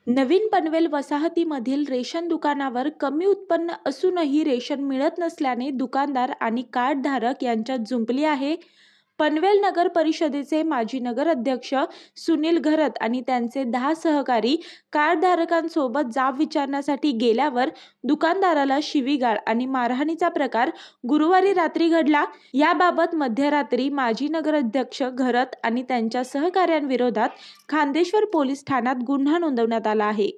नवीन पनवेल वसाहतीमधील रेशन दुकानावर कमी उत्पन्न असूनही रेशन मिळत नसल्याने दुकानदार आणि कार्डधारक यांच्यात जुंपली आहे. पनवेल नगर परिषदेचे माजी नगराध्यक्ष सुनील घरत आणि त्यांचे 10 सहकारी कार्डधारकांसोबत जाब विचारण्यासाठी गेल्यावर दुकानदाराला शिवीगाळ आणि मारहाणीचा प्रकार गुरुवारी रात्री घडला. याबाबत मध्यरात्री माजी नगराध्यक्ष घरत आणि त्यांच्या सहकाऱ्यांविरोधात खान्देश्वर पोलीस ठाण्यात गुन्हा नोंदवण्यात आला आहे.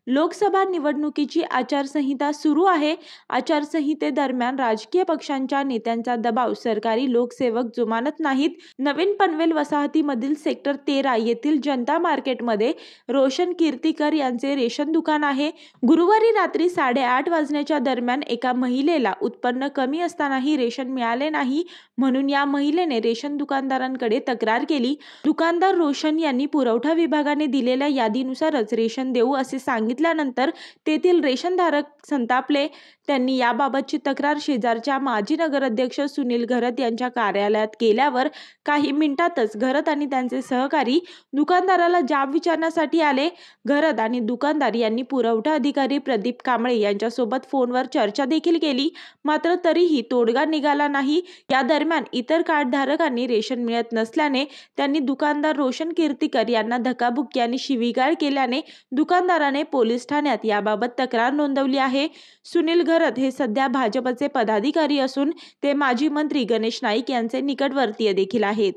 लोकसभा निवडणुकीची आचारसंहिता सुरू आहे. आचारसंहितेदरम्यान राजकीय पक्षांच्या नेत्यांचा दबाव सरकारी लोकसेवक जुमानत नाहीत. नवीन पनवेल वसाहतीमधील सेक्टर 13 येथील जनता मार्केटमध्ये रोशन कीर्तीकर यांचे रेशन दुकान आहे. गुरुवारी रात्री 8:30 वाजण्याच्या दरम्यान एका महिलेला उत्पन्न कमी असतानाही रेशन मिळाले नाही, म्हणून या महिलेने रेशन दुकानदारांकडे तक्रार केली. दुकानदार रोशन यांनी पुरवठा विभागाने दिलेल्या यादीनुसारच रेशन देऊ असे सांगितल्यानंतर तेथील रेशनधारक संतापले. त्यांनी याबाबतची तक्रार शेजारच्या माजी नगराध्यक्ष सुनील घरत यांच्या कार्यालयात केल्यावर काही मिनिटातच घरत आणि त्यांचे सहकारी दुकानदाराला जाब विचारण्यासाठी आले. घरत आणि दुकानदार यांनी पुरवठा अधिकारी प्रदीप कांबळे यांच्यासोबत फोनवर चर्चा देखील केली, मात्र तरीही तोडगा निघाला नाही. या दरम्यान इतर कार्डधारकांनी रेशन मिळत नसल्याने त्यांनी दुकानदार रोशन कीर्तीकर यांना धक्काबुक्की आणि शिवीगाळ केल्याने दुकानदाराने पोलीस ठाण्यात याबाबत तक्रार नोंदवली आहे. सुनील घरत हे सध्या भाजपचे पदाधिकारी असून ते माजी मंत्री गणेश नाईक यांचे निकटवर्तीय देखील आहेत.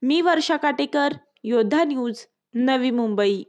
मी वर्षा काटेकर, योद्धा न्यूज, नवी मुंबई.